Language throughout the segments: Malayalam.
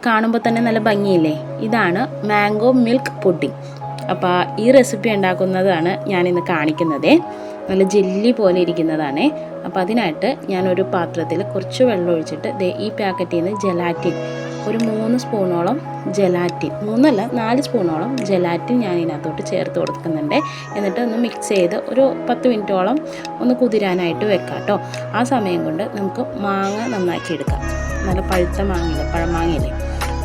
കാണുമ്പോൾ തന്നെ നല്ല ഭംഗിയില്ലേ? ഇതാണ് മാംഗോ മിൽക്ക് പുഡിംഗ്. അപ്പോൾ ഈ റെസിപ്പി ഉണ്ടാക്കുന്നതാണ് ഞാനിന്ന് കാണിക്കുന്നത്. നല്ല ജെല്ലി പോലെ ഇരിക്കുന്നതാണ്. അപ്പോൾ അതിനായിട്ട് ഞാനൊരു പാത്രത്തിൽ കുറച്ച് വെള്ളം ഒഴിച്ചിട്ട് ഈ പാക്കറ്റിൽ നിന്ന് ജെലാറ്റിൻ ഒരു 3 സ്പൂണോളം ജെലാറ്റിൻ, 3 അല്ല 4 സ്പൂണോളം ജെലാറ്റിൻ ഞാൻ ഇതിനകത്തോട്ട് ചേർത്ത് കൊടുക്കുന്നുണ്ട്. എന്നിട്ട് ഒന്ന് മിക്സ് ചെയ്ത് ഒരു 10 മിനിറ്റോളം ഒന്ന് കുതിരാനായിട്ട് വെക്കാം കേട്ടോ. ആ സമയം കൊണ്ട് നമുക്ക് മാങ്ങ നന്നാക്കി എടുക്കാം. നല്ല പഴുത്ത മാങ്ങയില്ലേ, പഴമാങ്ങയില്ലേ,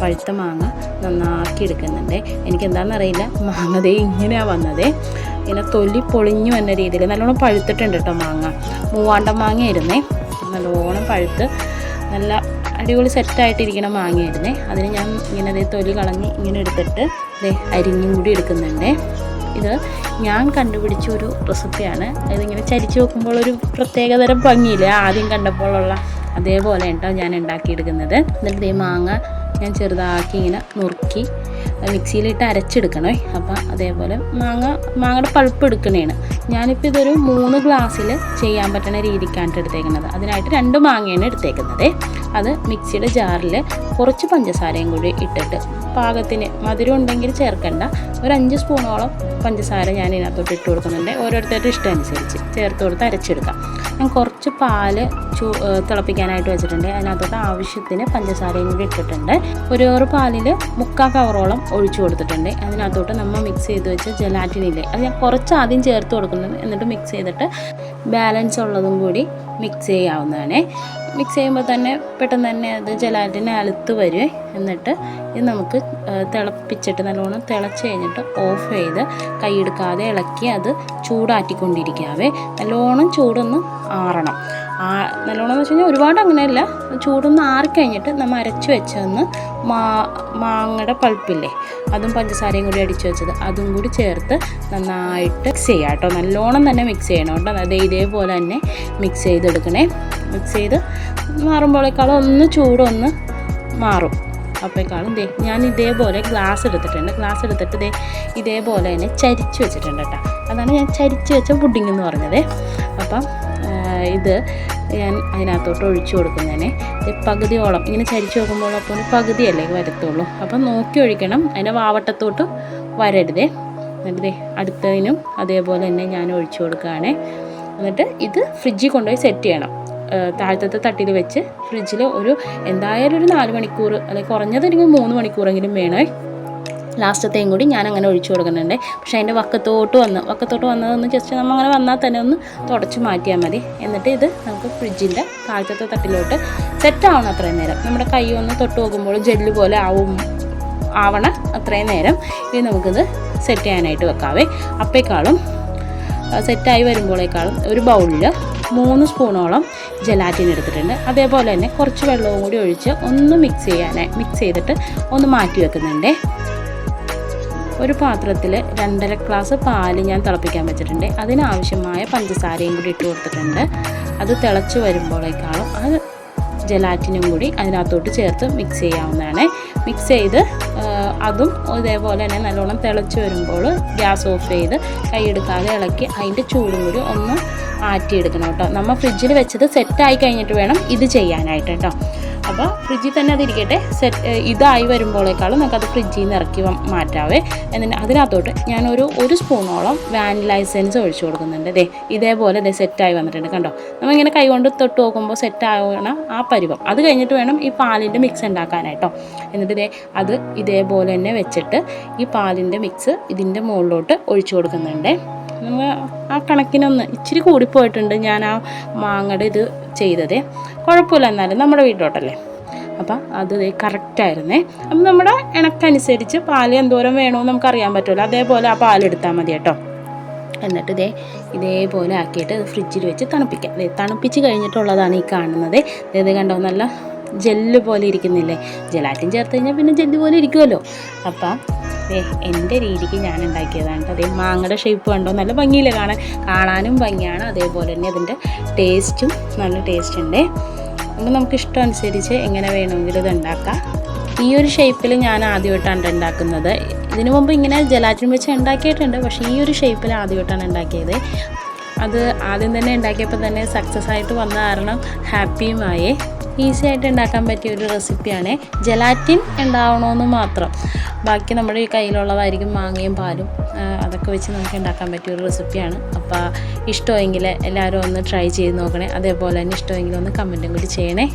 പഴുത്ത മാങ്ങ നന്നാക്കി എടുക്കുന്നുണ്ട്. എനിക്കെന്താണെന്നറിയില്ല, മാങ്ങ ഇങ്ങനെയാണ് വന്നത്. ഇങ്ങനെ തൊലി പൊളിഞ്ഞു വന്ന രീതിയിൽ നല്ലോണം പഴുത്തിട്ടുണ്ട് കേട്ടോ. മാങ്ങ മൂവാണ്ടൻ മാങ്ങയായിരുന്നേ, നല്ലോണം പഴുത്ത് നല്ല അടിപൊളി സെറ്റായിട്ടിരിക്കുന്ന മാങ്ങയായിരുന്നേ. അതിന് ഞാൻ ഇങ്ങനെ തൊലി കളഞ്ഞ് ഇങ്ങനെ എടുത്തിട്ട് അരിഞ്ഞും കൂടി എടുക്കുന്നുണ്ട്. ഇത് ഞാൻ കണ്ടുപിടിച്ച ഒരു റെസിപ്പിയാണ്. ഇതിങ്ങനെ ചരിച്ച് വെക്കുമ്പോൾ ഒരു പ്രത്യേകതരം ഭംഗിയില്ലേ, ആദ്യം കണ്ടപ്പോഴുള്ള അതേപോലെ കേട്ടോ ഞാൻ ഉണ്ടാക്കിയെടുക്കുന്നത്. എന്നിട്ട് മാങ്ങ ഞാൻ ചെറുതാക്കി ഇങ്ങനെ നുറുക്കി മിക്സിയിലിട്ട് അരച്ചെടുക്കണേ. അപ്പം അതേപോലെ മാങ്ങയുടെ പൾപ്പ് എടുക്കണേണ്. ഞാനിപ്പോൾ ഇതൊരു 3 ഗ്ലാസ്സിൽ ചെയ്യാൻ പറ്റുന്ന രീതിക്കാണ് എടുത്തേക്കുന്നത്. അതിനായിട്ട് 2 മാങ്ങയാണ് എടുത്തേക്കുന്നത്. അത് മിക്സിയുടെ ജാറിൽ കുറച്ച് പഞ്ചസാരയും കൂടി ഇട്ടിട്ട് പാകത്തിന്, മധുരം ഉണ്ടെങ്കിൽ ചേർക്കണ്ട, ഒരു 5 സ്പൂണോളം പഞ്ചസാര ഞാൻ ഇതിനകത്തോട്ട് ഇട്ട് കൊടുക്കുന്നുണ്ട്. ഓരോരുത്തരുടെ ഇഷ്ടം അനുസരിച്ച് ചേർത്ത് കൊടുത്ത് അരച്ചെടുക്കാം. ഞാൻ കുറച്ച് പാല് തിളപ്പിക്കാനായിട്ട് വെച്ചിട്ടുണ്ട്. അതിനകത്തോട്ട് ആവശ്യത്തിന് പഞ്ചസാരയും കൂടി ഇട്ടിട്ടുണ്ട്. ഒരു പാലിൽ 3/4 കവറോളം ഒഴിച്ചു കൊടുത്തിട്ടുണ്ട്. അതിനകത്തോട്ട് നമ്മൾ മിക്സ് ചെയ്ത് വെച്ച ജെലാറ്റിനില്ലേ, അത് ഞാൻ കുറച്ച് ആദ്യം ചേർത്ത് കൊടുക്കുന്നത്. എന്നിട്ട് മിക്സ് ചെയ്തിട്ട് ബാലൻസ് ഉള്ളതും കൂടി മിക്സ് ചെയ്യാവുന്നതാണ്. മിക്സ് ചെയ്യുമ്പോൾ തന്നെ പെട്ടെന്ന് തന്നെ അത് ജെലാറ്റിന് അലുത്ത് വരും. എന്നിട്ട് ഇത് നമുക്ക് തിളപ്പിച്ചിട്ട് നല്ലോണം തിളച്ച് കഴിഞ്ഞിട്ട് ഓഫ് ചെയ്ത് കൈയെടുക്കാതെ ഇളക്കി അത് ചൂടാറ്റിക്കൊണ്ടിരിക്കാവേ. നല്ലോണം ചൂടൊന്ന് ആറണം. നല്ലോണം എന്ന് വെച്ച് കഴിഞ്ഞാൽ ഒരുപാട് അങ്ങനെയല്ല, ചൂടൊന്ന് ആറിക്കഴിഞ്ഞിട്ട് നമ്മൾ അരച്ച് വെച്ചൊന്ന് മാങ്ങയുടെ പൾപ്പില്ലേ, അതും പഞ്ചസാരയും കൂടി അടിച്ച് വെച്ചത് അതും കൂടി ചേർത്ത് നന്നായിട്ട് മിക്സ് ചെയ്യാം കേട്ടോ. നല്ലോണം തന്നെ മിക്സ് ചെയ്യണം കേട്ടോ. അത് ഇതേപോലെ തന്നെ മിക്സ് ചെയ്തെടുക്കണേ. മിക്സ് ചെയ്ത് മാറുമ്പോഴേക്കാളും ഒന്ന് ചൂടൊന്ന് മാറും. അപ്പോഴേക്കാളും ഞാൻ ഇതേപോലെ ഗ്ലാസ് എടുത്തിട്ട് ഇതേപോലെ തന്നെ ചരിച്ച് വെച്ചിട്ടുണ്ട് കേട്ടോ. അതാണ് ഞാൻ ചരിച്ച് വെച്ച പുഡിംഗ് എന്ന് പറഞ്ഞത്. അപ്പം ഇത് ഞാൻ അതിനകത്തോട്ട് ഒഴിച്ചു കൊടുക്കുന്നതിനെ പകുതിയോളം ഇങ്ങനെ ചരിച്ച് വെക്കുമ്പോൾ അപ്പോൾ പകുതിയല്ലേ വരത്തുള്ളൂ. അപ്പം നോക്കി ഒഴിക്കണം, അതിൻ്റെ വാവട്ടത്തോട്ട് വരരുതേ. എന്നിട്ട് അടുത്തതിനും അതേപോലെ തന്നെ ഞാൻ ഒഴിച്ചു കൊടുക്കുകയാണേ. എന്നിട്ട് ഇത് ഫ്രിഡ്ജിൽ കൊണ്ടുപോയി സെറ്റ് ചെയ്യണം. താഴത്തെ തട്ടിൽ വെച്ച് ഫ്രിഡ്ജിൽ എന്തായാലും ഒരു 4 മണിക്കൂർ അല്ലെങ്കിൽ കുറഞ്ഞതൊരു 3 മണിക്കൂറെങ്കിലും വേണേ. ലാസ്റ്റത്തെയും കൂടി ഞാൻ അങ്ങനെ ഒഴിച്ചു കൊടുക്കുന്നുണ്ട്. പക്ഷേ അതിൻ്റെ വക്കത്തോട്ട് വന്നതൊന്ന് ജസ്റ്റ് നമ്മൾ അങ്ങനെ വന്നാൽ തന്നെ ഒന്ന് തുടച്ച് മാറ്റിയാൽ മതി. എന്നിട്ട് ഇത് നമുക്ക് ഫ്രിഡ്ജിൻ്റെ താഴത്തെ തട്ടിലോട്ട് സെറ്റാവണം. അത്രയും നേരം നമ്മുടെ കൈ ഒന്ന് തൊട്ട് നോക്കുമ്പോൾ ജെല്ല് പോലെ ആവണം. അത്രയും നേരം ഇത് നമുക്കിത് സെറ്റ് ചെയ്യാനായിട്ട് വെക്കാവേ. അപ്പോഴേക്കാളും സെറ്റായി വരുമ്പോഴേക്കാളും ഒരു ബൗളിൽ 3 സ്പൂണോളം ജെലാറ്റിൻ എടുത്തിട്ടുണ്ട്. അതേപോലെ തന്നെ കുറച്ച് വെള്ളവും കൂടി ഒഴിച്ച് ഒന്ന് മിക്സ് ചെയ്തിട്ട് ഒന്ന് മാറ്റി വെക്കുന്നുണ്ട്. ഒരു പാത്രത്തിൽ 2.5 ഗ്ലാസ് പാല് ഞാൻ തിളപ്പിക്കാൻ വെച്ചിട്ടുണ്ട്. അതിനാവശ്യമായ പഞ്ചസാരയും കൂടി ഇട്ട് കൊടുത്തിട്ടുണ്ട്. അത് തിളച്ച് വരുമ്പോഴേക്കാളും അത് ജെലാറ്റിനും കൂടി അതിനകത്തോട്ട് ചേർത്ത് മിക്സ് ചെയ്യാവുന്നതാണ്. മിക്സ് ചെയ്ത് അതും ഇതേപോലെ തന്നെ നല്ലോണം തിളച്ച് വരുമ്പോൾ ഗ്യാസ് ഓഫ് ചെയ്ത് കൈയെടുക്കാതെ ഇളക്കി അതിൻ്റെ ചൂടും കൂടി ഒന്ന് ആറ്റിയെടുക്കണം കേട്ടോ. നമ്മൾ ഫ്രിഡ്ജിൽ വെച്ചത് സെറ്റായി കഴിഞ്ഞിട്ട് വേണം ഇത് ചെയ്യാനായിട്ട് കേട്ടോ. അപ്പോൾ ഫ്രിഡ്ജിൽ തന്നെ അതിരിക്കട്ടെ. ഇതായി വരുമ്പോഴേക്കാളും നമുക്കത് ഫ്രിഡ്ജിൽ നിന്ന് ഇറക്കി മാറ്റാവേ. എന്നിട്ട് അതിനകത്തോട്ട് ഞാനൊരു 1 സ്പൂണോളം വാനില എസൻസ് ഒഴിച്ചു കൊടുക്കുന്നുണ്ട്. ഇതേപോലെ സെറ്റായി വന്നിട്ടുണ്ട് കണ്ടോ. നമ്മളിങ്ങനെ കൈകൊണ്ട് തൊട്ട് നോക്കുമ്പോൾ സെറ്റാവണം ആ പരുവം. അത് കഴിഞ്ഞിട്ട് വേണം ഈ പാലിൻ്റെ മിക്സ് ഉണ്ടാക്കാനായിട്ടോ. എന്നിട്ട് അത് ഇതേപോലെ തന്നെ വെച്ചിട്ട് ഈ പാലിൻ്റെ മിക്സ് ഇതിൻ്റെ മുകളിലോട്ട് ഒഴിച്ചു കൊടുക്കുന്നുണ്ട്. നമ്മൾ ആ കണക്കിനൊന്ന് ഇച്ചിരി കൂടിപ്പോയിട്ടുണ്ട് ഞാൻ ആ മാങ്ങയുടെ ഇത് ചെയ്തത്. കുഴപ്പമില്ല, എന്നാലും നമ്മുടെ വീട്ടിലോട്ടല്ലേ. അപ്പം അത് കറക്റ്റായിരുന്നേ. അപ്പം നമ്മുടെ ഇണക്കനുസരിച്ച് പാൽ എന്തോരം വേണമെന്ന് നമുക്കറിയാൻ പറ്റുമല്ലോ. അതേപോലെ ആ പാലെടുത്താൽ മതി കേട്ടോ. എന്നിട്ട് ഇതേപോലെ ആക്കിയിട്ട് ഫ്രിഡ്ജിൽ വെച്ച് തണുപ്പിക്കാം. തണുപ്പിച്ച് കഴിഞ്ഞിട്ടുള്ളതാണ് ഈ കാണുന്നത്. ഇത് കണ്ടോ, നല്ല ജെല്ല് പോലെ ഇരിക്കുന്നില്ലേ. ജെലാറ്റിൻ ചേർത്ത് കഴിഞ്ഞാൽ പിന്നെ ജെല്ല് പോലെ ഇരിക്കുമല്ലോ. അപ്പം എൻ്റെ രീതിക്ക് ഞാൻ ഉണ്ടാക്കിയതാണ്. മാങ്ങയുടെ ഷേപ്പ് കണ്ടോ, നല്ല ഭംഗിയില്ലേ കാണാനും ഭംഗിയാണ്. അതേപോലെ തന്നെ അതിൻ്റെ ടേസ്റ്റും നല്ല ടേസ്റ്റ് ഉണ്ട്. അപ്പോൾ നമുക്ക് ഇഷ്ടം അനുസരിച്ച് എങ്ങനെ വേണമെങ്കിലും ഇത് ഉണ്ടാക്കാം. ഈ ഒരു ഷേപ്പിൽ ഞാൻ ആദ്യമായിട്ടാണ് ഉണ്ടാക്കുന്നത്. ഇതിനു മുമ്പ് ഇങ്ങനെ ജെലാറ്റിൻ വെച്ച് ഉണ്ടാക്കിയിട്ടുണ്ട്, പക്ഷേ ഈ ഒരു ഷേപ്പിൽ ആദ്യമായിട്ടാണ് ഉണ്ടാക്കിയത്. അത് ആദ്യം തന്നെ ഉണ്ടാക്കിയപ്പോൾ തന്നെ സക്സസ് ആയിട്ട് വന്ന കാരണം ഹാപ്പിയുമായി. ഈസി ആയിട്ട് ഉണ്ടാക്കാൻ പറ്റിയ ഒരു റെസിപ്പിയാണ്. ജെലാറ്റിൻ ഉണ്ടാവണമെന്ന് മാത്രം, ബാക്കി നമ്മുടെ ഈ കയ്യിലുള്ളതായിരിക്കും മാങ്ങയും പാലും, അതൊക്കെ വെച്ച് നമുക്ക് ഉണ്ടാക്കാൻ പറ്റിയ ഒരു റെസിപ്പിയാണ്. അപ്പോൾ ഇഷ്ടമെങ്കിൽ എല്ലാവരും ഒന്ന് ട്രൈ ചെയ്ത് നോക്കണേ. അതേപോലെ തന്നെ ഇഷ്ടമെങ്കിൽ ഒന്ന് കമൻറ്റും കൂടി ചെയ്യണേ.